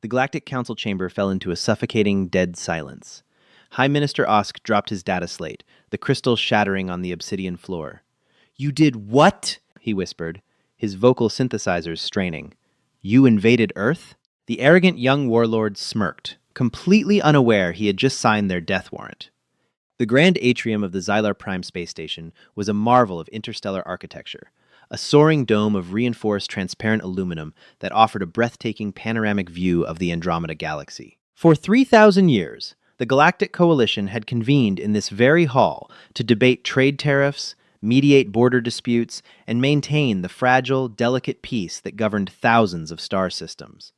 The Galactic Council chamber fell into a suffocating, dead silence. High Minister Osk dropped his data slate, the crystals shattering on the obsidian floor. "You did what?" he whispered, his vocal synthesizers straining. "You invaded Earth?" The arrogant young warlord smirked, completely unaware he had just signed their death warrant. The grand atrium of the Xylar Prime space station was a marvel of interstellar architecture, a soaring dome of reinforced transparent aluminum that offered a breathtaking panoramic view of the Andromeda Galaxy. For 3,000 years, the Galactic Coalition had convened in this very hall to debate trade tariffs, mediate border disputes, and maintain the fragile, delicate peace that governed thousands of star systems.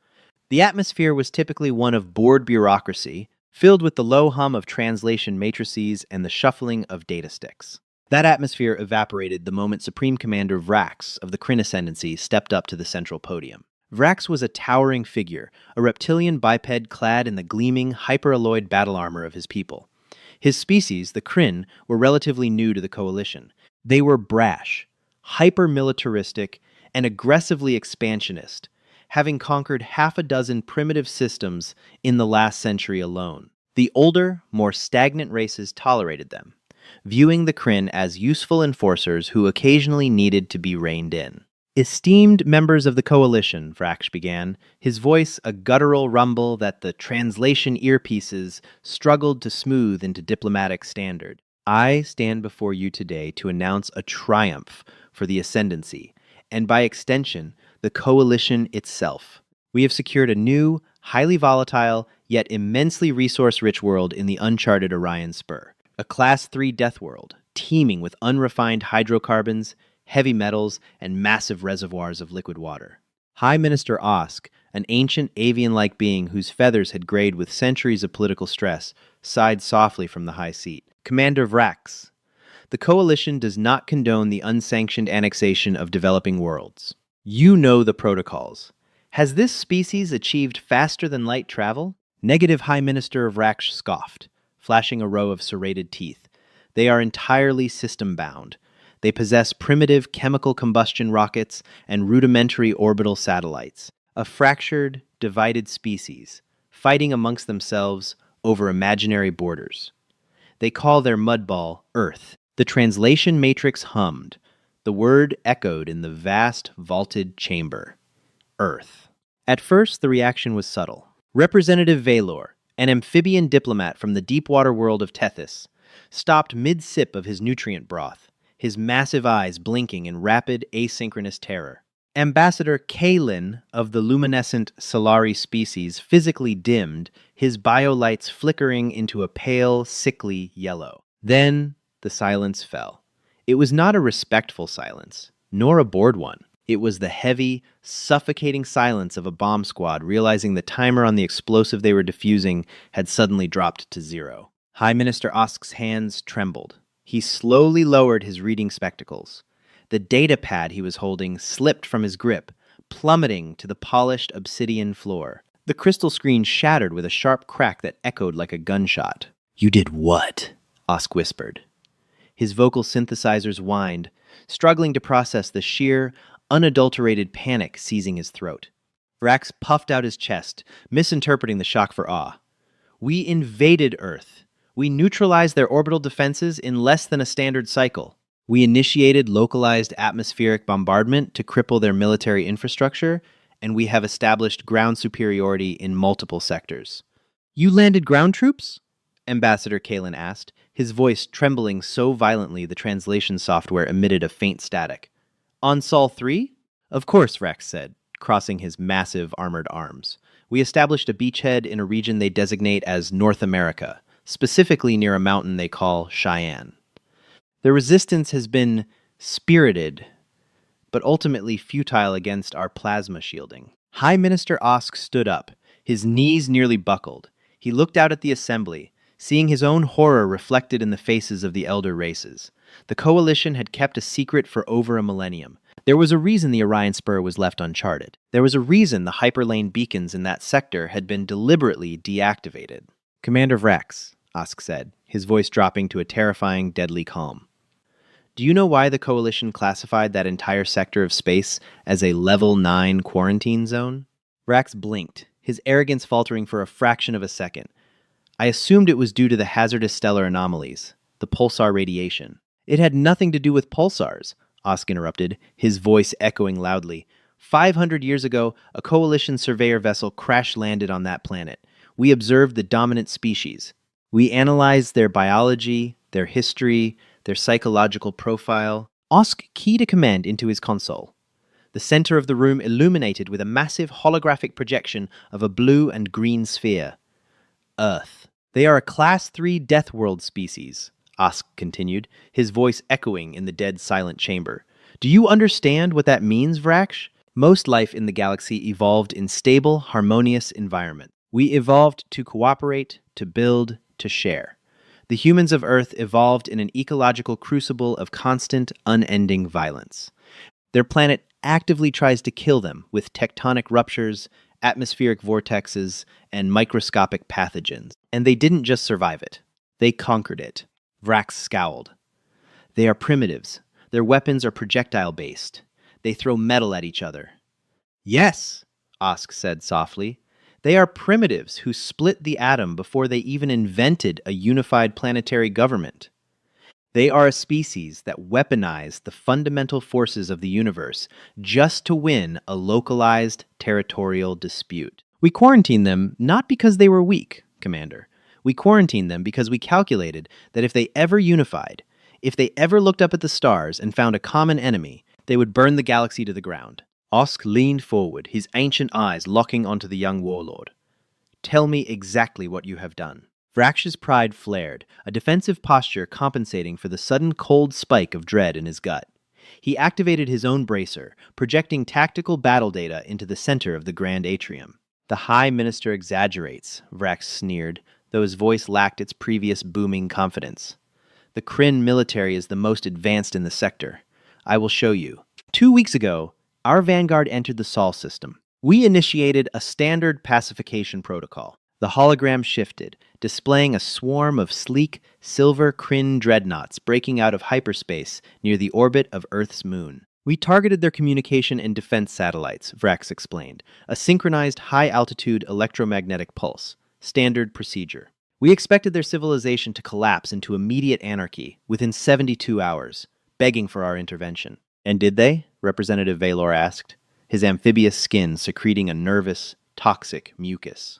The atmosphere was typically one of bored bureaucracy, filled with the low hum of translation matrices and the shuffling of data sticks. That atmosphere evaporated the moment Supreme Commander Vrax of the Kryn Ascendancy stepped up to the central podium. Vrax was a towering figure, a reptilian biped clad in the gleaming, hyperalloyed battle armor of his people. His species, the Kryn, were relatively new to the Coalition. They were brash, hyper-militaristic, and aggressively expansionist, having conquered half a dozen primitive systems in the last century alone. The older, more stagnant races tolerated them, viewing the Kryn as useful enforcers who occasionally needed to be reined in. "Esteemed members of the Coalition," Vrax began, his voice a guttural rumble that the translation earpieces struggled to smooth into diplomatic standard. "I stand before you today to announce a triumph for the Ascendancy, and by extension, the Coalition itself. We have secured a new, highly volatile, yet immensely resource-rich world in the uncharted Orion Spur. A Class 3 death world, teeming with unrefined hydrocarbons, heavy metals, and massive reservoirs of liquid water." High Minister Osk, an ancient avian-like being whose feathers had grayed with centuries of political stress, sighed softly from the high seat. "Commander Vrax, the Coalition does not condone the unsanctioned annexation of developing worlds. You know the protocols. Has this species achieved faster-than-light travel?" Negative High Minister Vrax scoffed, flashing a row of serrated teeth. "They are entirely system-bound. They possess primitive chemical combustion rockets and rudimentary orbital satellites. A fractured, divided species, fighting amongst themselves over imaginary borders. They call their mudball Earth." The translation matrix hummed. The word echoed in the vast, vaulted chamber. Earth. At first, the reaction was subtle. Representative Valor, an amphibian diplomat from the deep-water world of Tethys, stopped mid-sip of his nutrient broth, his massive eyes blinking in rapid, asynchronous terror. Ambassador Kalin of the luminescent Solari species physically dimmed, his biolights flickering into a pale, sickly yellow. Then the silence fell. It was not a respectful silence, nor a bored one. It was the heavy, suffocating silence of a bomb squad realizing the timer on the explosive they were defusing had suddenly dropped to 0. High Minister Osk's hands trembled. He slowly lowered his reading spectacles. The data pad he was holding slipped from his grip, plummeting to the polished obsidian floor. The crystal screen shattered with a sharp crack that echoed like a gunshot. "You did what?" Osk whispered. His vocal synthesizers whined, struggling to process the sheer, unadulterated panic seizing his throat. Vrax puffed out his chest, misinterpreting the shock for awe. "We invaded Earth. We neutralized their orbital defenses in less than a standard cycle. We initiated localized atmospheric bombardment to cripple their military infrastructure, and we have established ground superiority in multiple sectors." "You landed ground troops?" Ambassador Kalin asked, his voice trembling so violently the translation software emitted a faint static. "On Sol 3? "Of course," Vrax said, crossing his massive armored arms. "We established a beachhead in a region they designate as North America, specifically near a mountain they call Cheyenne. The resistance has been spirited, but ultimately futile against our plasma shielding." High Minister Osk stood up, his knees nearly buckled. He looked out at the assembly, seeing his own horror reflected in the faces of the elder races. The Coalition had kept a secret for over a millennium. There was a reason the Orion Spur was left uncharted. There was a reason the hyperlane beacons in that sector had been deliberately deactivated. "Commander Vrax," Osk said, his voice dropping to a terrifying, deadly calm. "Do you know why the Coalition classified that entire sector of space as a Level 9 quarantine zone?" Vrax blinked, his arrogance faltering for a fraction of a second. I assumed it was due to the hazardous stellar anomalies, the pulsar radiation. It had nothing to do with pulsars, Osk interrupted, his voice echoing loudly. 500 years ago, a coalition surveyor vessel crash-landed on that planet. We observed the dominant species. We analyzed their biology, their history, their psychological profile. Osk keyed a command into his console. The center of the room illuminated with a massive holographic projection of a blue and green sphere. Earth. They are a Class 3 Death World species, Osk continued, his voice echoing in the dead silent chamber. Do you understand what that means, Vraksh? Most life in the galaxy evolved in stable, harmonious environments. We evolved to cooperate, to build, to share. The humans of Earth evolved in an ecological crucible of constant, unending violence. Their planet actively tries to kill them with tectonic ruptures, atmospheric vortexes, and microscopic pathogens. And they didn't just survive it. They conquered it. Vrax scowled. They are primitives. Their weapons are projectile-based. They throw metal at each other. Yes, Osk said softly. They are primitives who split the atom before they even invented a unified planetary government. They are a species that weaponize the fundamental forces of the universe just to win a localized territorial dispute. We quarantined them not because they were weak, Commander. We quarantined them because we calculated that if they ever unified, if they ever looked up at the stars and found a common enemy, they would burn the galaxy to the ground. Osk leaned forward, his ancient eyes locking onto the young warlord. Tell me exactly what you have done. Vraksh's pride flared, a defensive posture compensating for the sudden cold spike of dread in his gut. He activated his own bracer, projecting tactical battle data into the center of the Grand Atrium. The High Minister exaggerates, Vraksh sneered, though his voice lacked its previous booming confidence. The Kryn military is the most advanced in the sector. I will show you. 2 weeks ago, our vanguard entered the Sol system. We initiated a standard pacification protocol. The hologram shifted, displaying a swarm of sleek, silver Kryn dreadnoughts breaking out of hyperspace near the orbit of Earth's moon. We targeted their communication and defense satellites, Vrax explained, a synchronized high-altitude electromagnetic pulse, standard procedure. We expected their civilization to collapse into immediate anarchy within 72 hours, begging for our intervention. And did they? Representative Valor asked, his amphibious skin secreting a nervous, toxic mucus.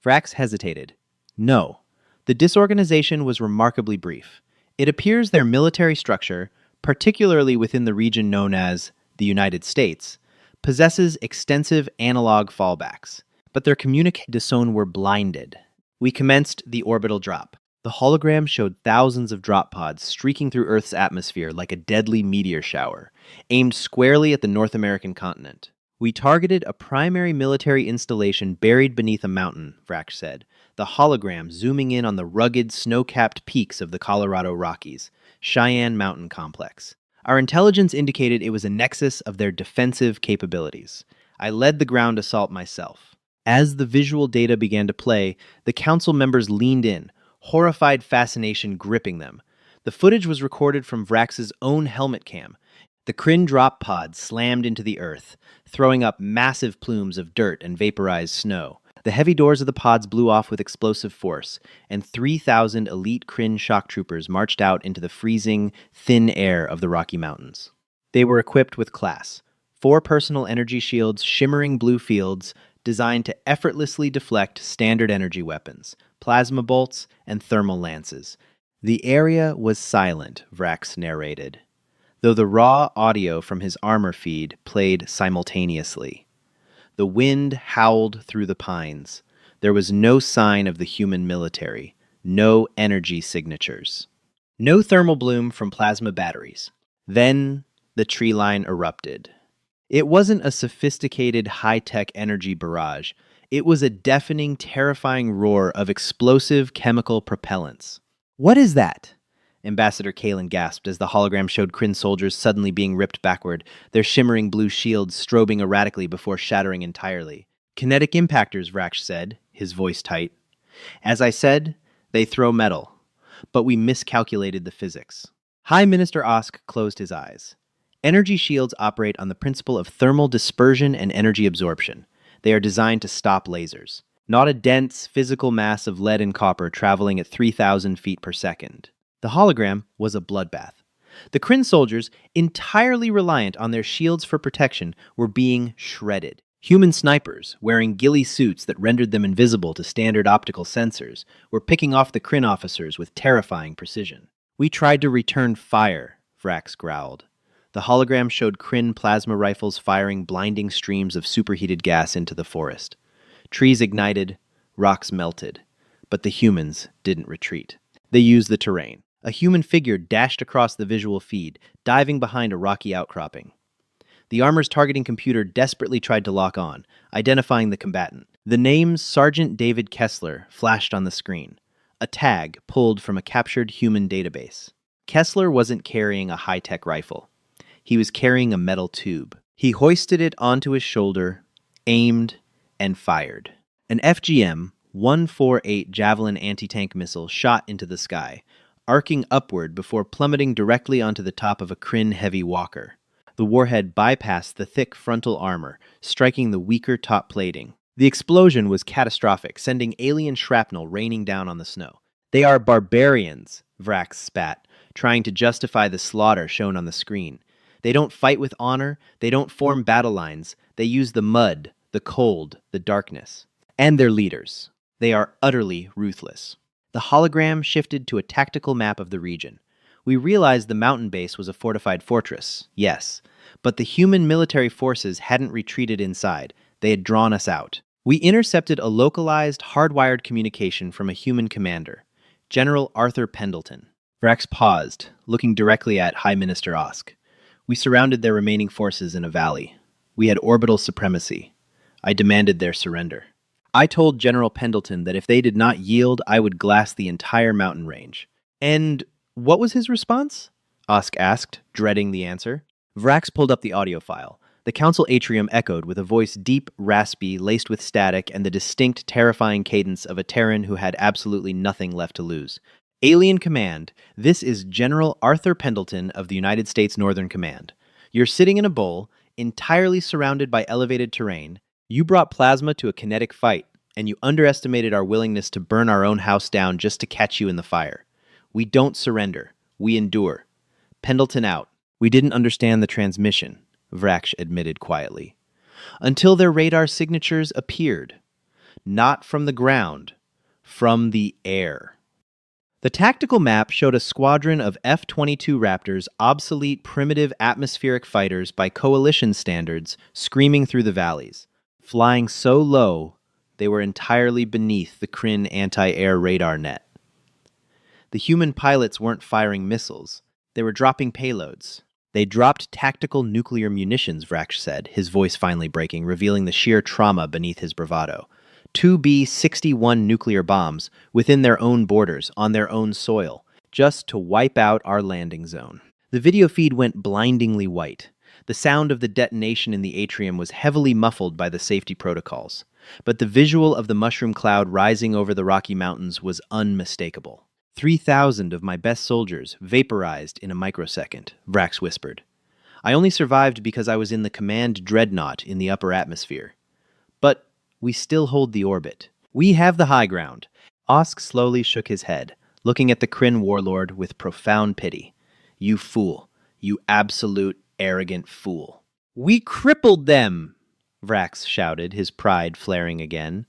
Vrax hesitated. No. The disorganization was remarkably brief. It appears their military structure, particularly within the region known as the United States, possesses extensive analog fallbacks, but their communicators were blinded. We commenced the orbital drop. The hologram showed thousands of drop pods streaking through Earth's atmosphere like a deadly meteor shower, aimed squarely at the North American continent. We targeted a primary military installation buried beneath a mountain, Vrax said, the hologram zooming in on the rugged, snow-capped peaks of the Colorado Rockies, Cheyenne Mountain Complex. Our intelligence indicated it was a nexus of their defensive capabilities. I led the ground assault myself. As the visual data began to play, the council members leaned in, horrified fascination gripping them. The footage was recorded from Vrax's own helmet cam. The Kryn drop pod slammed into the earth, throwing up massive plumes of dirt and vaporized snow. The heavy doors of the pods blew off with explosive force, and 3,000 elite Kryn shock troopers marched out into the freezing, thin air of the Rocky Mountains. They were equipped with class, 4 personal energy shields, shimmering blue fields, designed to effortlessly deflect standard energy weapons, plasma bolts, and thermal lances. The area was silent, Vrax narrated, though the raw audio from his armor feed played simultaneously. The wind howled through the pines. There was no sign of the human military, no energy signatures, no thermal bloom from plasma batteries. Then the tree line erupted. It wasn't a sophisticated high-tech energy barrage. It was a deafening, terrifying roar of explosive chemical propellants. What is that? Ambassador Kalen gasped as the hologram showed Kryn soldiers suddenly being ripped backward, their shimmering blue shields strobing erratically before shattering entirely. Kinetic impactors, Vrax said, his voice tight. As I said, they throw metal, but we miscalculated the physics. High Minister Osk closed his eyes. Energy shields operate on the principle of thermal dispersion and energy absorption. They are designed to stop lasers. Not a dense, physical mass of lead and copper traveling at 3,000 feet per second. The hologram was a bloodbath. The Kryn soldiers, entirely reliant on their shields for protection, were being shredded. Human snipers, wearing ghillie suits that rendered them invisible to standard optical sensors, were picking off the Kryn officers with terrifying precision. "We tried to return fire," Vrax growled. The hologram showed Kryn plasma rifles firing blinding streams of superheated gas into the forest. Trees ignited, rocks melted, but the humans didn't retreat. They used the terrain. A human figure dashed across the visual feed, diving behind a rocky outcropping. The armor's targeting computer desperately tried to lock on, identifying the combatant. The name Sergeant David Kessler flashed on the screen, a tag pulled from a captured human database. Kessler wasn't carrying a high-tech rifle. He was carrying a metal tube. He hoisted it onto his shoulder, aimed, and fired. An FGM-148 Javelin anti-tank missile shot into the sky, arcing upward before plummeting directly onto the top of a Kryn heavy walker. The warhead bypassed the thick frontal armor, striking the weaker top plating. The explosion was catastrophic, sending alien shrapnel raining down on the snow. "They are barbarians," Vrax spat, trying to justify the slaughter shown on the screen. "They don't fight with honor, they don't form battle lines, they use the mud, the cold, the darkness. And their leaders. They are utterly ruthless." The hologram shifted to a tactical map of the region. We realized the mountain base was a fortified fortress, yes, but the human military forces hadn't retreated inside. They had drawn us out. We intercepted a localized, hardwired communication from a human commander, General Arthur Pendleton. Vrax paused, looking directly at High Minister Osk. "We surrounded their remaining forces in a valley. We had orbital supremacy. I demanded their surrender. I told General Pendleton that if they did not yield, I would glass the entire mountain range." "And what was his response?" Osk asked, dreading the answer. Vrax pulled up the audio file. The council atrium echoed with a voice deep, raspy, laced with static, and the distinct, terrifying cadence of a Terran who had absolutely nothing left to lose. "Alien Command, this is General Arthur Pendleton of the United States Northern Command. You're sitting in a bowl, entirely surrounded by elevated terrain. You brought plasma to a kinetic fight, and you underestimated our willingness to burn our own house down just to catch you in the fire. We don't surrender. We endure. Pendleton out." "We didn't understand the transmission," Vrax admitted quietly, "until their radar signatures appeared. Not from the ground, from the air." The tactical map showed a squadron of F-22 Raptors, obsolete primitive atmospheric fighters by coalition standards, screaming through the valleys. Flying so low, they were entirely beneath the Kryn anti-air radar net. The human pilots weren't firing missiles. They were dropping payloads. "They dropped tactical nuclear munitions," Vrax said, his voice finally breaking, revealing the sheer trauma beneath his bravado. 2 B-61 nuclear bombs within their own borders, on their own soil, just to wipe out our landing zone. The video feed went blindingly white. The sound of the detonation in the atrium was heavily muffled by the safety protocols, but the visual of the mushroom cloud rising over the Rocky Mountains was unmistakable. 3,000 of my best soldiers vaporized in a microsecond, Vrax whispered. "I only survived because I was in the command dreadnought in the upper atmosphere. But we still hold the orbit. We have the high ground." Osk slowly shook his head, looking at the Kryn warlord with profound pity. "You fool. You absolute, arrogant fool." "We crippled them!" Vrax shouted, his pride flaring again.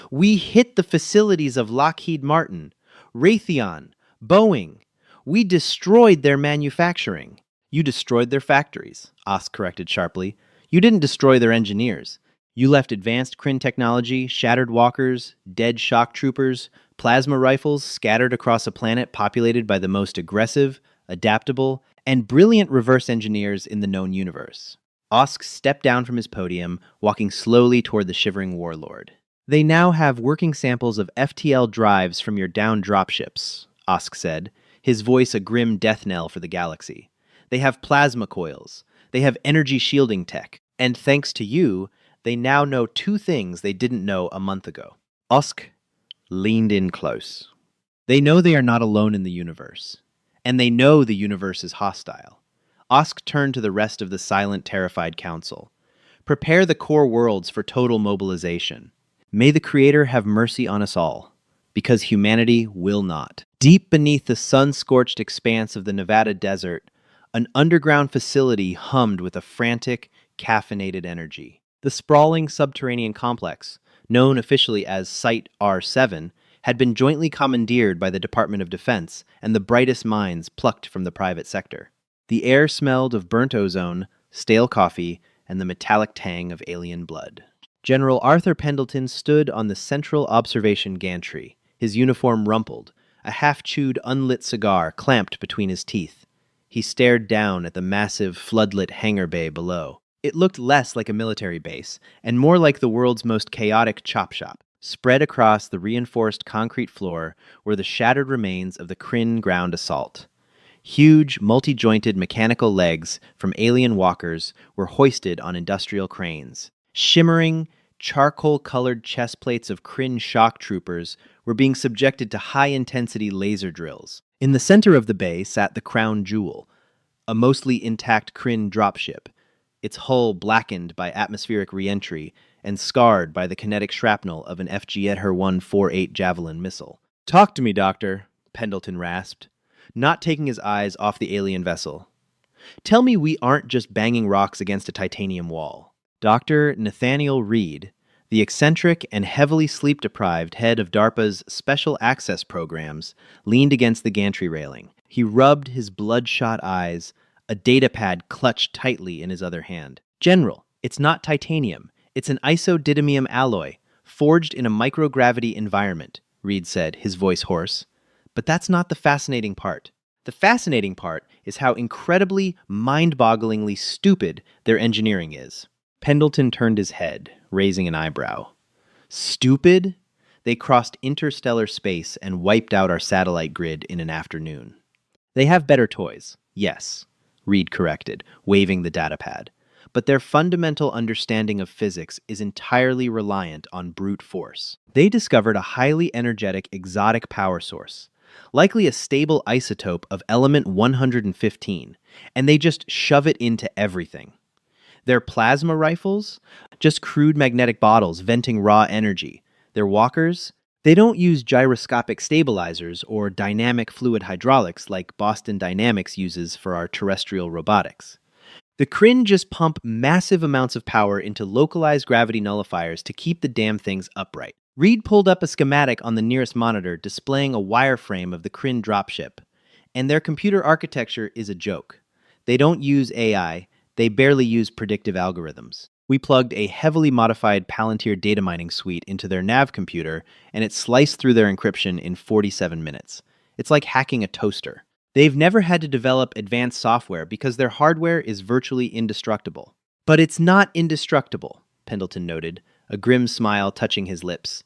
"We hit the facilities of Lockheed Martin, Raytheon, Boeing. We destroyed their manufacturing." "You destroyed their factories," Osk corrected sharply. "You didn't destroy their engineers. You left advanced Kryn technology, shattered walkers, dead shock troopers, plasma rifles scattered across a planet populated by the most aggressive, adaptable, and brilliant reverse engineers in the known universe." Osk stepped down from his podium, walking slowly toward the shivering warlord. "They now have working samples of FTL drives from your downed dropships," Osk said, his voice a grim death knell for the galaxy. "They have plasma coils. They have energy shielding tech. And thanks to you, they now know 2 things they didn't know a month ago." Osk leaned in close. "They know they are not alone in the universe. And they know the universe is hostile." Osk turned to the rest of the silent, terrified council. Prepare the core worlds for total mobilization. May the Creator have mercy on us all, because humanity will not. Deep beneath the sun-scorched expanse of the Nevada desert, an underground facility hummed with a frantic, caffeinated energy. The sprawling subterranean complex, known officially as Site R7, had been jointly commandeered by the Department of Defense and the brightest minds plucked from the private sector. The air smelled of burnt ozone, stale coffee, and the metallic tang of alien blood. General Arthur Pendleton stood on the central observation gantry, his uniform rumpled, a half-chewed unlit cigar clamped between his teeth. He stared down at the massive, floodlit hangar bay below. It looked less like a military base, and more like the world's most chaotic chop shop. Spread across the reinforced concrete floor were the shattered remains of the Kryn ground assault. Huge, multi-jointed mechanical legs from alien walkers were hoisted on industrial cranes. Shimmering, charcoal-colored chest plates of Kryn shock troopers were being subjected to high-intensity laser drills. In the center of the bay sat the crown jewel, a mostly intact Kryn dropship, its hull blackened by atmospheric re-entry and scarred by the kinetic shrapnel of an FG-148 Javelin missile. "Talk to me, Doctor," Pendleton rasped, not taking his eyes off the alien vessel. "Tell me we aren't just banging rocks against a titanium wall." Dr. Nathaniel Reed, the eccentric and heavily sleep-deprived head of DARPA's Special Access Programs, leaned against the gantry railing. He rubbed his bloodshot eyes, a datapad clutched tightly in his other hand. "General, it's not titanium. It's an isodymium alloy, forged in a microgravity environment," Reed said, his voice hoarse. "But that's not the fascinating part. The fascinating part is how incredibly, mind-bogglingly stupid their engineering is." Pendleton turned his head, raising an eyebrow. "Stupid? They crossed interstellar space and wiped out our satellite grid in an afternoon. They have better toys, yes," Reed corrected, waving the datapad. "But their fundamental understanding of physics is entirely reliant on brute force. They discovered a highly energetic exotic power source, likely a stable isotope of element 115, and they just shove it into everything. Their plasma rifles? Just crude magnetic bottles venting raw energy. Their walkers? They don't use gyroscopic stabilizers or dynamic fluid hydraulics like Boston Dynamics uses for our terrestrial robotics. The Kryn just pump massive amounts of power into localized gravity nullifiers to keep the damn things upright." Reed pulled up a schematic on the nearest monitor displaying a wireframe of the Kryn dropship. "And their computer architecture is a joke. They don't use AI, they barely use predictive algorithms. We plugged a heavily modified Palantir data mining suite into their nav computer, and it sliced through their encryption in 47 minutes. It's like hacking a toaster. They've never had to develop advanced software because their hardware is virtually indestructible." "But it's not indestructible," Pendleton noted, a grim smile touching his lips.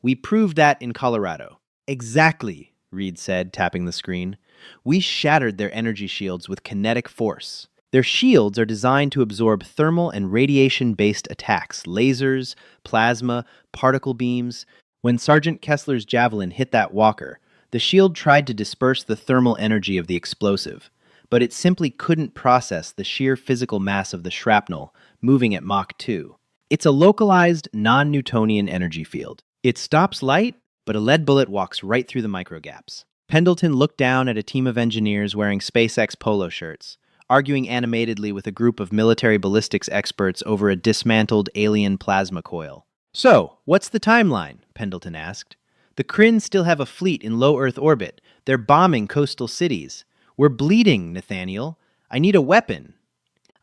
"We proved that in Colorado." "Exactly," Reed said, tapping the screen. "We shattered their energy shields with kinetic force. Their shields are designed to absorb thermal and radiation-based attacks, lasers, plasma, particle beams. When Sergeant Kessler's javelin hit that walker, the shield tried to disperse the thermal energy of the explosive, but it simply couldn't process the sheer physical mass of the shrapnel, moving at Mach 2. It's a localized, non-Newtonian energy field. It stops light, but a lead bullet walks right through the microgaps." Pendleton looked down at a team of engineers wearing SpaceX polo shirts, arguing animatedly with a group of military ballistics experts over a dismantled alien plasma coil. "So, what's the timeline?" Pendleton asked. "The Kryn still have a fleet in low Earth orbit. They're bombing coastal cities. We're bleeding, Nathaniel. I need a weapon."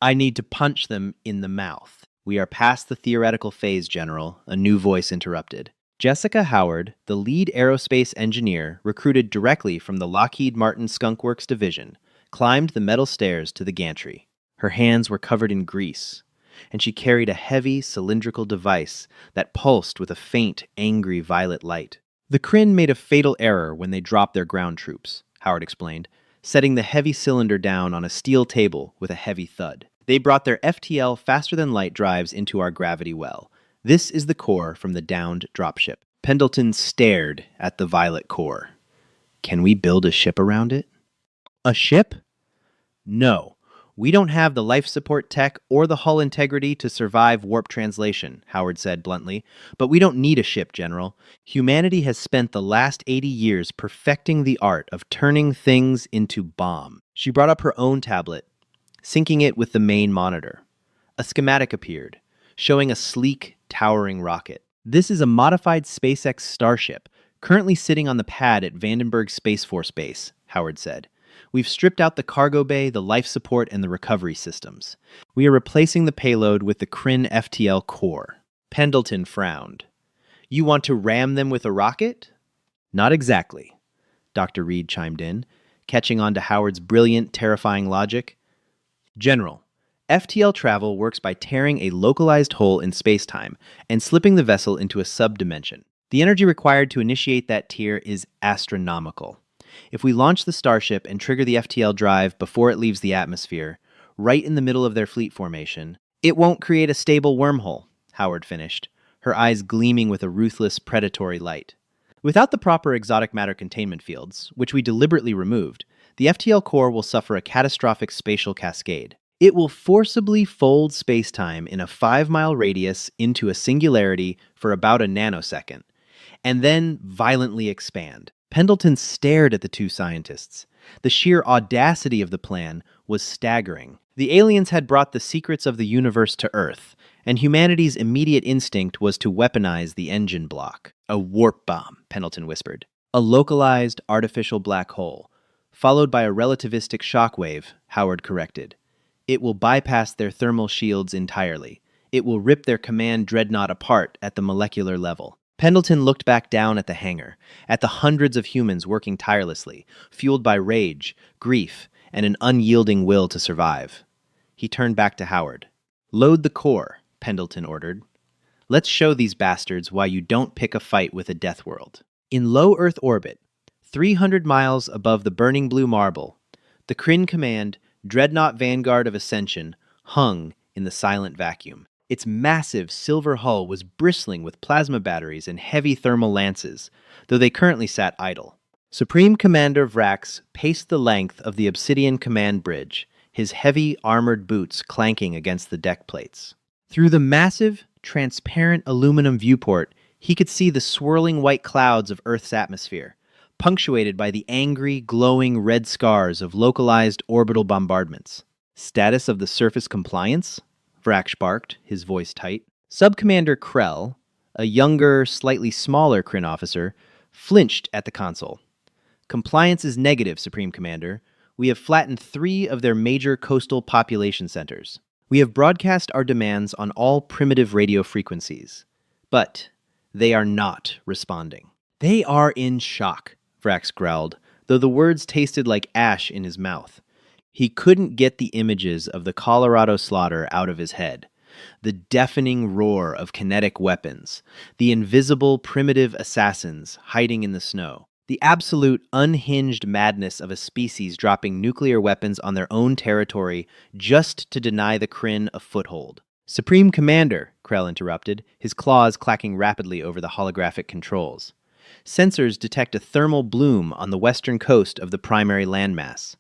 "I need to punch them in the mouth." "We are past the theoretical phase, General," a new voice interrupted. Jessica Howard, the lead aerospace engineer recruited directly from the Lockheed Martin Skunk Works division, climbed the metal stairs to the gantry. Her hands were covered in grease, and she carried a heavy, cylindrical device that pulsed with a faint, angry violet light. "The Kryn made a fatal error when they dropped their ground troops," Howard explained, setting the heavy cylinder down on a steel table with a heavy thud. "They brought their FTL faster-than-light drives into our gravity well. This is the core from the downed dropship." Pendleton stared at the violet core. "Can we build a ship around it?" "A ship? No. We don't have the life support tech or the hull integrity to survive warp translation, Howard said bluntly. But we don't need a ship, General. Humanity has spent the last 80 years perfecting the art of turning things into bomb. She brought up her own tablet, syncing it with the main monitor. A schematic appeared, showing a sleek, towering rocket. This is a modified SpaceX Starship, currently sitting on the pad at Vandenberg Space Force Base, Howard said. We've stripped out the cargo bay, the life support, and the recovery systems. We are replacing the payload with the Kryn FTL core. Pendleton frowned. You want to ram them with a rocket? Not exactly, Dr. Reed chimed in, catching on to Howard's brilliant, terrifying logic. General, FTL travel works by tearing a localized hole in spacetime and slipping the vessel into a subdimension. The energy required to initiate that tear is astronomical. If we launch the Starship and trigger the FTL drive before it leaves the atmosphere, right in the middle of their fleet formation, it won't create a stable wormhole, Howard finished, her eyes gleaming with a ruthless, predatory light. Without the proper exotic matter containment fields, which we deliberately removed, the FTL core will suffer a catastrophic spatial cascade. It will forcibly fold spacetime in a 5-mile radius into a singularity for about a nanosecond, and then violently expand. Pendleton stared at the two scientists. The sheer audacity of the plan was staggering. The aliens had brought the secrets of the universe to Earth, and humanity's immediate instinct was to weaponize the engine block. A warp bomb, Pendleton whispered. A localized, artificial black hole, followed by a relativistic shockwave, Howard corrected. It will bypass their thermal shields entirely. It will rip their command dreadnought apart at the molecular level. Pendleton looked back down at the hangar, at the hundreds of humans working tirelessly, fueled by rage, grief, and an unyielding will to survive. He turned back to Howard. Load the core, Pendleton ordered. Let's show these bastards why you don't pick a fight with a death world. In low Earth orbit, 300 miles above the burning blue marble, the Kryn Command, Dreadnought Vanguard of Ascension, hung in the silent vacuum. Its massive silver hull was bristling with plasma batteries and heavy thermal lances, though they currently sat idle. Supreme Commander Vrax paced the length of the obsidian command bridge, his heavy armored boots clanking against the deck plates. Through the massive, transparent aluminum viewport, he could see the swirling white clouds of Earth's atmosphere, punctuated by the angry, glowing red scars of localized orbital bombardments. Status of the surface compliance? Vrax barked, his voice tight. Subcommander Krell, a younger, slightly smaller Kryn officer, flinched at the console. Compliance is negative, Supreme Commander. We have flattened 3 of their major coastal population centers. We have broadcast our demands on all primitive radio frequencies. But they are not responding. They are in shock, Vrax growled, though the words tasted like ash in his mouth. He couldn't get the images of the Colorado slaughter out of his head. The deafening roar of kinetic weapons, the invisible primitive assassins hiding in the snow, the absolute unhinged madness of a species dropping nuclear weapons on their own territory just to deny the Kryn a foothold. Supreme Commander, Krell interrupted, his claws clacking rapidly over the holographic controls. Sensors detect a thermal bloom on the western coast of the primary landmass.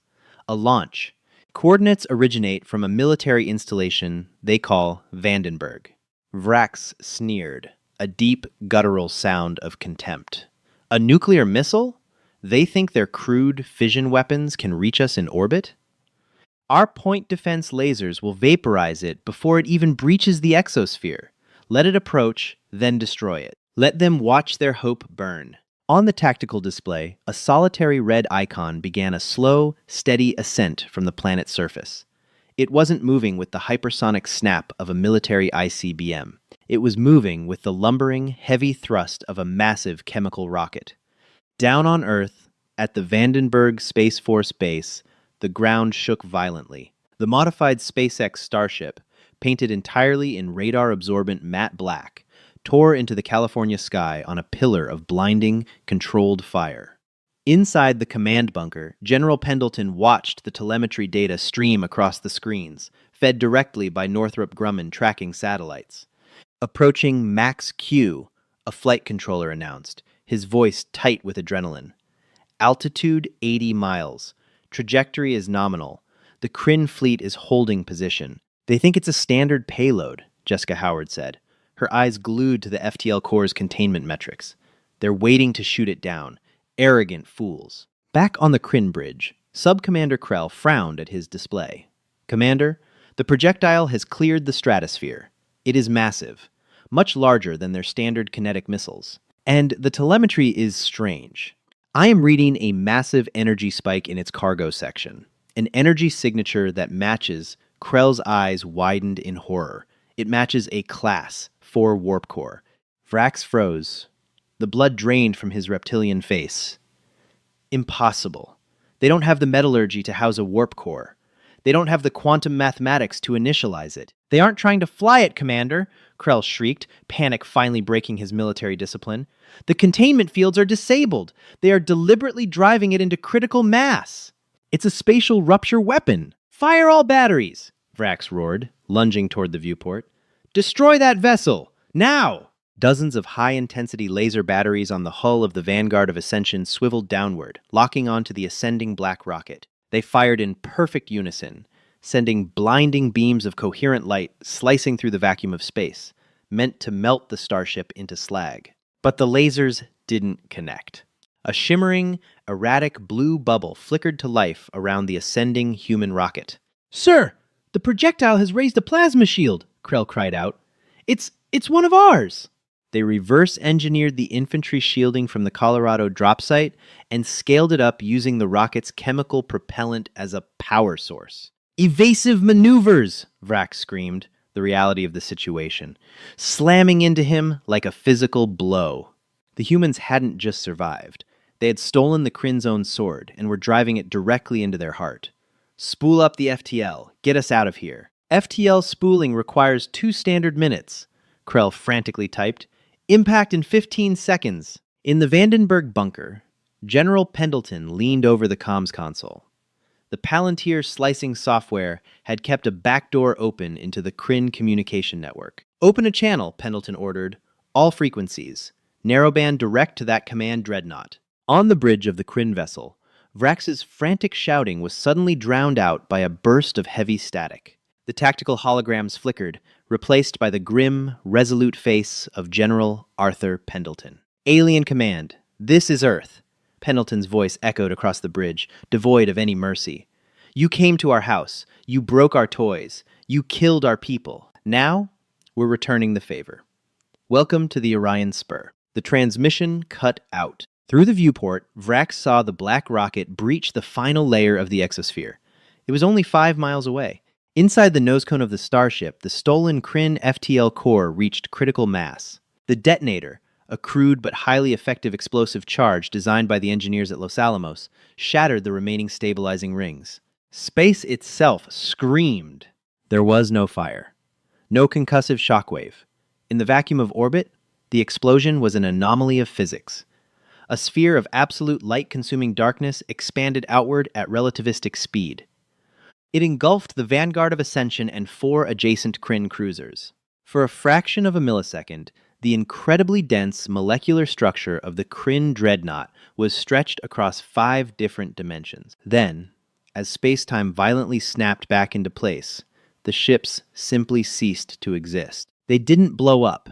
A launch. Coordinates originate from a military installation they call Vandenberg. Vrax sneered, a deep, guttural sound of contempt. A nuclear missile? They think their crude fission weapons can reach us in orbit? Our point defense lasers will vaporize it before it even breaches the exosphere. Let it approach, then destroy it. Let them watch their hope burn. On the tactical display, a solitary red icon began a slow, steady ascent from the planet's surface. It wasn't moving with the hypersonic snap of a military ICBM. It was moving with the lumbering, heavy thrust of a massive chemical rocket. Down on Earth, at the Vandenberg Space Force Base, the ground shook violently. The modified SpaceX Starship, painted entirely in radar-absorbent matte black, tore into the California sky on a pillar of blinding, controlled fire. Inside the command bunker, General Pendleton watched the telemetry data stream across the screens, fed directly by Northrop Grumman tracking satellites. Approaching Max Q, a flight controller announced, his voice tight with adrenaline. Altitude 80 miles. Trajectory is nominal. The Kryn fleet is holding position. They think it's a standard payload, Jessica Howard said, her eyes glued to the FTL Corps' containment metrics. They're waiting to shoot it down. Arrogant fools. Back on the Kryn bridge, Sub-Commander Krell frowned at his display. Commander, the projectile has cleared the stratosphere. It is massive, much larger than their standard kinetic missiles. And the telemetry is strange. I am reading a massive energy spike in its cargo section. An energy signature that matches. Krell's eyes widened in horror. It matches a Class 4 warp core. Vrax froze. The blood drained from his reptilian face. Impossible. They don't have the metallurgy to house a warp core. They don't have the quantum mathematics to initialize it. They aren't trying to fly it, Commander, Krell shrieked, panic finally breaking his military discipline. The containment fields are disabled. They are deliberately driving it into critical mass. It's a spatial rupture weapon. Fire all batteries, Vrax roared, lunging toward the viewport. Destroy that vessel, now! Dozens of high-intensity laser batteries on the hull of the Vanguard of Ascension swiveled downward, locking onto the ascending black rocket. They fired in perfect unison, sending blinding beams of coherent light slicing through the vacuum of space, meant to melt the starship into slag. But the lasers didn't connect. A shimmering, erratic blue bubble flickered to life around the ascending human rocket. Sir, the projectile has raised a plasma shield, Krell cried out. It's one of ours! They reverse-engineered the infantry shielding from the Colorado drop site and scaled it up using the rocket's chemical propellant as a power source. Evasive maneuvers, Vrax screamed, the reality of the situation, slamming into him like a physical blow. The humans hadn't just survived. They had stolen the Kryn's own sword and were driving it directly into their heart. Spool up the FTL. Get us out of here. FTL spooling requires 2 standard minutes, Krell frantically typed. Impact in 15 seconds. In the Vandenberg bunker, General Pendleton leaned over the comms console. The Palantir slicing software had kept a backdoor open into the Kryn communication network. Open a channel, Pendleton ordered. All frequencies. Narrowband direct to that command dreadnought. On the bridge of the Kryn vessel, Vrax's frantic shouting was suddenly drowned out by a burst of heavy static. The tactical holograms flickered, replaced by the grim, resolute face of General Arthur Pendleton. Alien Command, this is Earth. Pendleton's voice echoed across the bridge, devoid of any mercy. You came to our house. You broke our toys. You killed our people. Now, we're returning the favor. Welcome to the Orion Spur. The transmission cut out. Through the viewport, Vrax saw the black rocket breach the final layer of the exosphere. It was only 5 miles away. Inside the nose cone of the starship, the stolen Kryn FTL core reached critical mass. The detonator, a crude but highly effective explosive charge designed by the engineers at Los Alamos, shattered the remaining stabilizing rings. Space itself screamed. There was no fire. No concussive shockwave. In the vacuum of orbit, the explosion was an anomaly of physics. A sphere of absolute light-consuming darkness expanded outward at relativistic speed. It engulfed the Vanguard of Ascension and 4 adjacent Kryn cruisers. For a fraction of a millisecond, the incredibly dense molecular structure of the Kryn dreadnought was stretched across 5 different dimensions. Then, as space-time violently snapped back into place, the ships simply ceased to exist. They didn't blow up.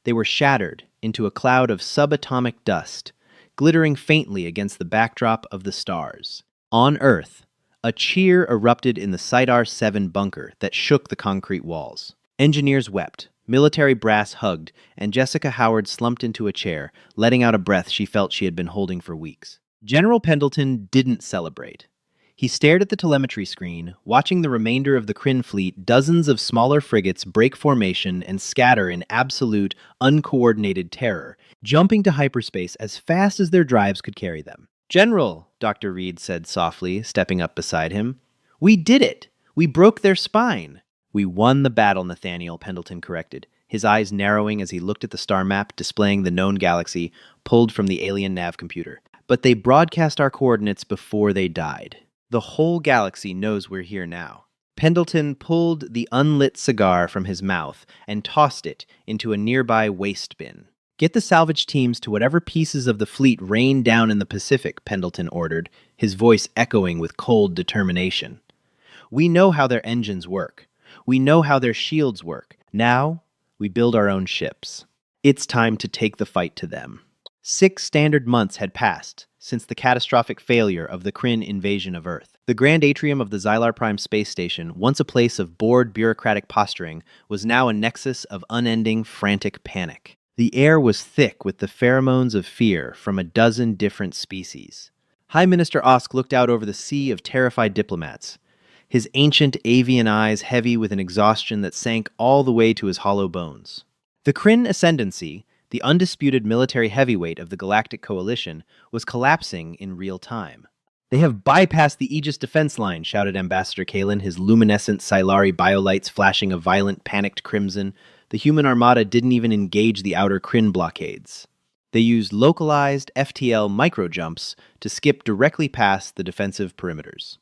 They were shattered into a cloud of subatomic dust, glittering faintly against the backdrop of the stars. On Earth, a cheer erupted in the Sidar 7 bunker that shook the concrete walls. Engineers wept, military brass hugged, and Jessica Howard slumped into a chair, letting out a breath she felt she had been holding for weeks. General Pendleton didn't celebrate. He stared at the telemetry screen, watching the remainder of the Kryn fleet, dozens of smaller frigates break formation and scatter in absolute, uncoordinated terror, jumping to hyperspace as fast as their drives could carry them. General, Dr. Reed said softly, stepping up beside him. We did it! We broke their spine! We won the battle, Nathaniel, Pendleton corrected, his eyes narrowing as he looked at the star map displaying the known galaxy pulled from the alien nav computer. But they broadcast our coordinates before they died. The whole galaxy knows we're here now. Pendleton pulled the unlit cigar from his mouth and tossed it into a nearby waste bin. Get the salvage teams to whatever pieces of the fleet rained down in the Pacific, Pendleton ordered, his voice echoing with cold determination. We know how their engines work. We know how their shields work. Now, we build our own ships. It's time to take the fight to them. 6 standard months had passed since the catastrophic failure of the Kryn invasion of Earth. The grand atrium of the Xylar Prime space station, once a place of bored bureaucratic posturing, was now a nexus of unending, frantic panic. The air was thick with the pheromones of fear from a dozen different species. High Minister Osk looked out over the sea of terrified diplomats, his ancient avian eyes heavy with an exhaustion that sank all the way to his hollow bones. The Kryn ascendancy, the undisputed military heavyweight of the Galactic Coalition, was collapsing in real time. "They have bypassed the Aegis defense line," shouted Ambassador Kalen, his luminescent Silari biolights flashing a violent, panicked crimson. The human armada didn't even engage the outer Kryn blockades. They used localized FTL microjumps to skip directly past the defensive perimeters.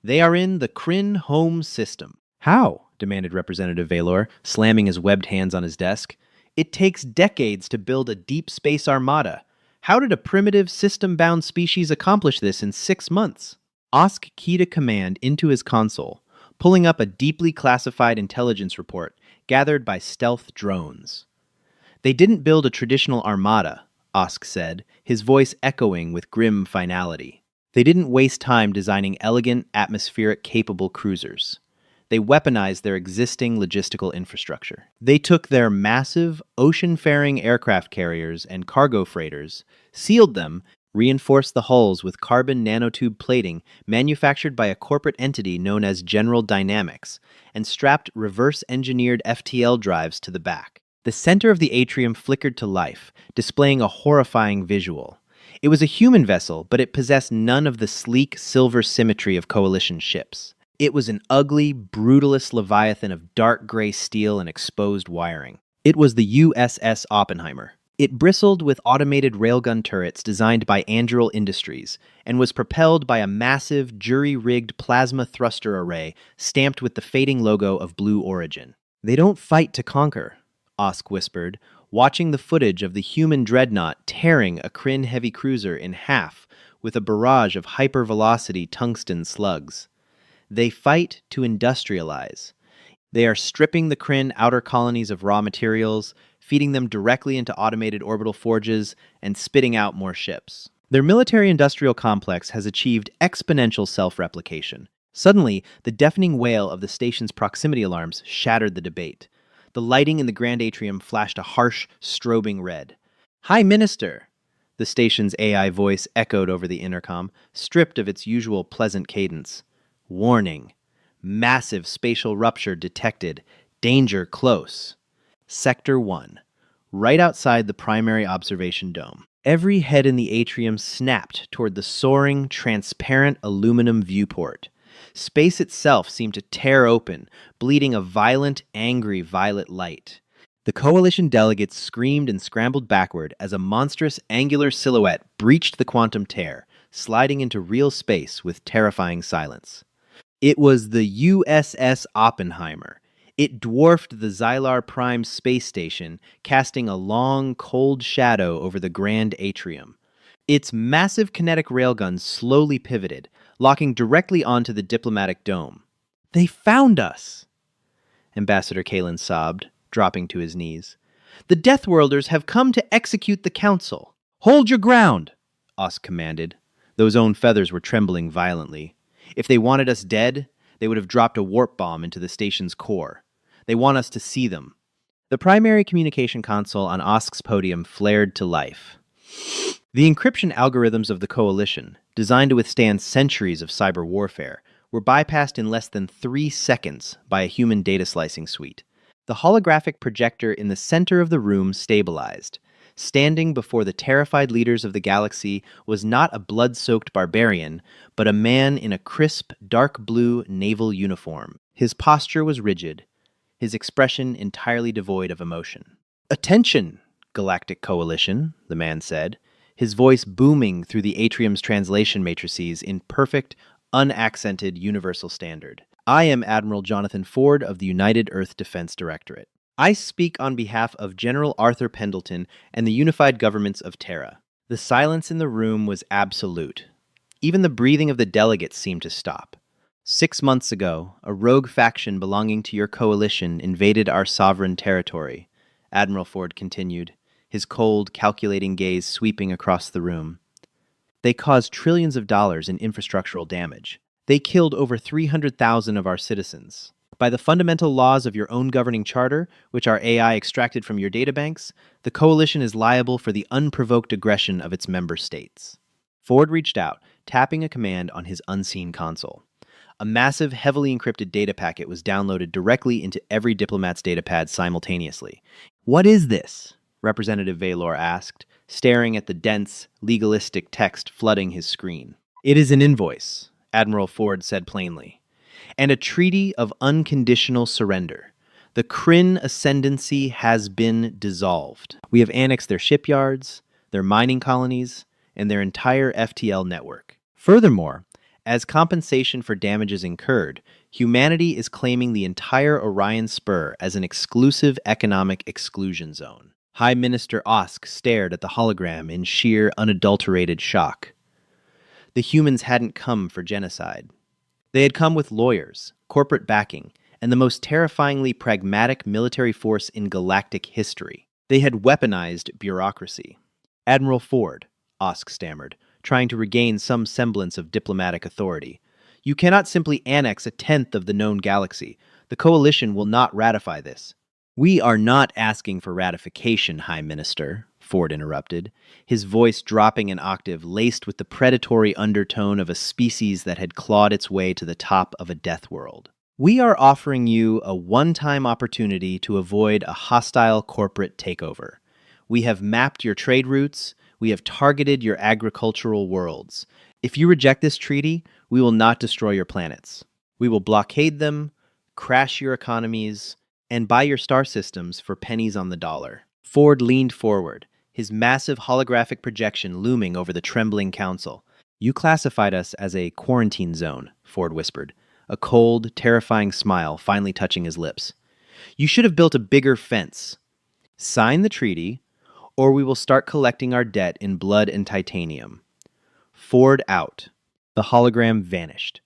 "They are in the Kryn home system." "How?" demanded Representative Valor, slamming his webbed hands on his desk. "It takes decades to build a deep space armada. How did a primitive, system-bound species accomplish this in 6 months?" Osk keyed a command into his console, pulling up a deeply classified intelligence report gathered by stealth drones. "They didn't build a traditional armada," Osk said, his voice echoing with grim finality. "They didn't waste time designing elegant, atmospheric-capable cruisers. They weaponized their existing logistical infrastructure. They took their massive, ocean-faring aircraft carriers and cargo freighters, sealed them, reinforced the hulls with carbon nanotube plating manufactured by a corporate entity known as General Dynamics, and strapped reverse-engineered FTL drives to the back. The center of the atrium flickered to life, displaying a horrifying visual. It was a human vessel, but it possessed none of the sleek silver symmetry of Coalition ships. It was an ugly, brutalist leviathan of dark gray steel and exposed wiring. It was the USS Oppenheimer. It bristled with automated railgun turrets designed by Anduril Industries and was propelled by a massive, jury-rigged plasma thruster array stamped with the fading logo of Blue Origin. "They don't fight to conquer," Osk whispered, watching the footage of the human dreadnought tearing a Kryn heavy cruiser in half with a barrage of hypervelocity tungsten slugs. "They fight to industrialize. They are stripping the Kryn outer colonies of raw materials, feeding them directly into automated orbital forges, and spitting out more ships. Their military-industrial complex has achieved exponential self-replication." Suddenly, the deafening wail of the station's proximity alarms shattered the debate. The lighting in the grand atrium flashed a harsh, strobing red. "High Minister!" The station's AI voice echoed over the intercom, stripped of its usual pleasant cadence. "Warning. Massive spatial rupture detected. Danger close. Sector 1. Right outside the primary observation dome." Every head in the atrium snapped toward the soaring, transparent aluminum viewport. Space itself seemed to tear open, bleeding a violent, angry violet light. The Coalition delegates screamed and scrambled backward as a monstrous angular silhouette breached the quantum tear, sliding into real space with terrifying silence. It was the USS Oppenheimer. It dwarfed the Xylar Prime space station, casting a long, cold shadow over the grand atrium. Its massive kinetic railguns slowly pivoted, locking directly onto the diplomatic dome. "They found us!" Ambassador Kalen sobbed, dropping to his knees. "The Deathworlders have come to execute the Council." "Hold your ground!" Osk commanded, though his own feathers were trembling violently. "If they wanted us dead, they would have dropped a warp bomb into the station's core. They want us to see them." The primary communication console on Osk's podium flared to life. The encryption algorithms of the Coalition, designed to withstand centuries of cyber warfare, were bypassed in less than 3 seconds by a human data slicing suite. The holographic projector in the center of the room stabilized. Standing before the terrified leaders of the galaxy was not a blood-soaked barbarian, but a man in a crisp, dark blue naval uniform. His posture was rigid, his expression entirely devoid of emotion. "Attention, Galactic Coalition," the man said, his voice booming through the atrium's translation matrices in perfect, unaccented universal standard. "I am Admiral Jonathan Ford of the United Earth Defense Directorate. I speak on behalf of General Arthur Pendleton and the unified governments of Terra." The silence in the room was absolute. Even the breathing of the delegates seemed to stop. 6 months ago, a rogue faction belonging to your coalition invaded our sovereign territory, Admiral Ford continued, his cold, calculating gaze sweeping across the room. They caused trillions of dollars in infrastructural damage. They killed over 300,000 of our citizens. By the fundamental laws of your own governing charter, which our AI extracted from your databanks, the coalition is liable for the unprovoked aggression of its member states. Ford reached out, tapping a command on his unseen console. A massive, heavily encrypted data packet was downloaded directly into every diplomat's datapad simultaneously. What is this? Representative Valor asked, staring at the dense, legalistic text flooding his screen. It is an invoice, Admiral Ford said plainly, and a treaty of unconditional surrender. The Kryn ascendancy has been dissolved. We have annexed their shipyards, their mining colonies, and their entire FTL network. Furthermore, as compensation for damages incurred, humanity is claiming the entire Orion Spur as an exclusive economic exclusion zone. High Minister Osk stared at the hologram in sheer, unadulterated shock. The humans hadn't come for genocide. They had come with lawyers, corporate backing, and the most terrifyingly pragmatic military force in galactic history. They had weaponized bureaucracy. Admiral Ford, Osk stammered, trying to regain some semblance of diplomatic authority. You cannot simply annex a tenth of the known galaxy. The coalition will not ratify this. We are not asking for ratification, High Minister, Ford interrupted, his voice dropping an octave laced with the predatory undertone of a species that had clawed its way to the top of a death world. We are offering you a one-time opportunity to avoid a hostile corporate takeover. We have mapped your trade routes. We have targeted your agricultural worlds. If you reject this treaty, we will not destroy your planets. We will blockade them, crash your economies, and buy your star systems for pennies on the dollar. Ford leaned forward, his massive holographic projection looming over the trembling council. You classified us as a quarantine zone, Ford whispered, a cold, terrifying smile finally touching his lips. You should have built a bigger fence. Sign the treaty, or we will start collecting our debt in blood and titanium. Ford out. The hologram vanished.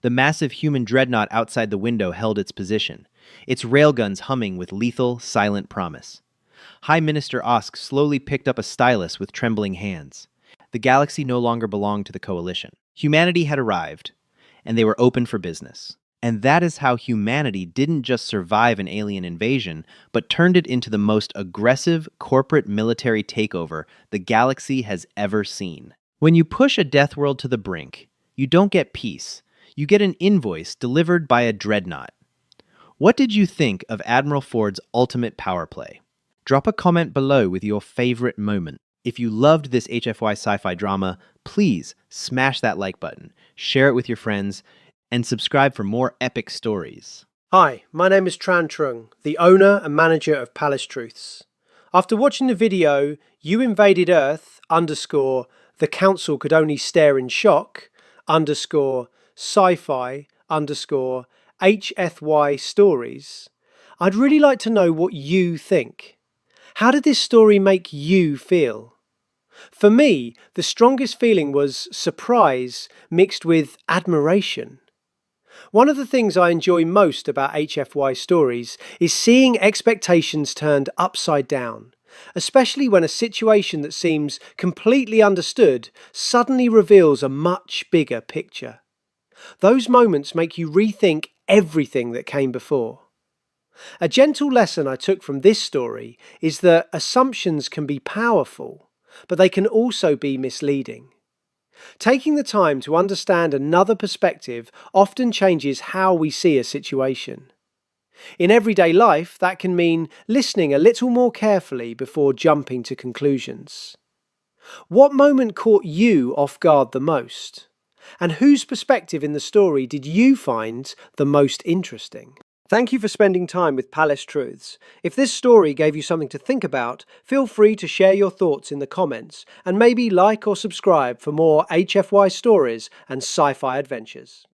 The massive human dreadnought outside the window held its position, its railguns humming with lethal, silent promise. High Minister Osk slowly picked up a stylus with trembling hands. The galaxy no longer belonged to the coalition. Humanity had arrived, and they were open for business. And that is how humanity didn't just survive an alien invasion, but turned it into the most aggressive corporate military takeover the galaxy has ever seen. When you push a death world to the brink, you don't get peace. You get an invoice delivered by a dreadnought. What did you think of Admiral Ford's ultimate power play? Drop a comment below with your favorite moment. If you loved this HFY sci-fi drama, please smash that like button, share it with your friends, and subscribe for more epic stories. Hi, my name is Tran Trung, the owner and manager of Palace Truths. After watching the video, You Invaded Earth, the council could only stare in shock, Sci-Fi, HFY stories, I'd really like to know what you think. How did this story make you feel? For me, the strongest feeling was surprise mixed with admiration. One of the things I enjoy most about HFY stories is seeing expectations turned upside down, especially when a situation that seems completely understood suddenly reveals a much bigger picture. Those moments make you rethink everything that came before. A gentle lesson I took from this story is that assumptions can be powerful, but they can also be misleading. Taking the time to understand another perspective often changes how we see a situation. In everyday life, that can mean listening a little more carefully before jumping to conclusions. What moment caught you off guard the most? And whose perspective in the story did you find the most interesting? Thank you for spending time with Palace Truths. If this story gave you something to think about, feel free to share your thoughts in the comments and maybe like or subscribe for more HFY stories and sci-fi adventures.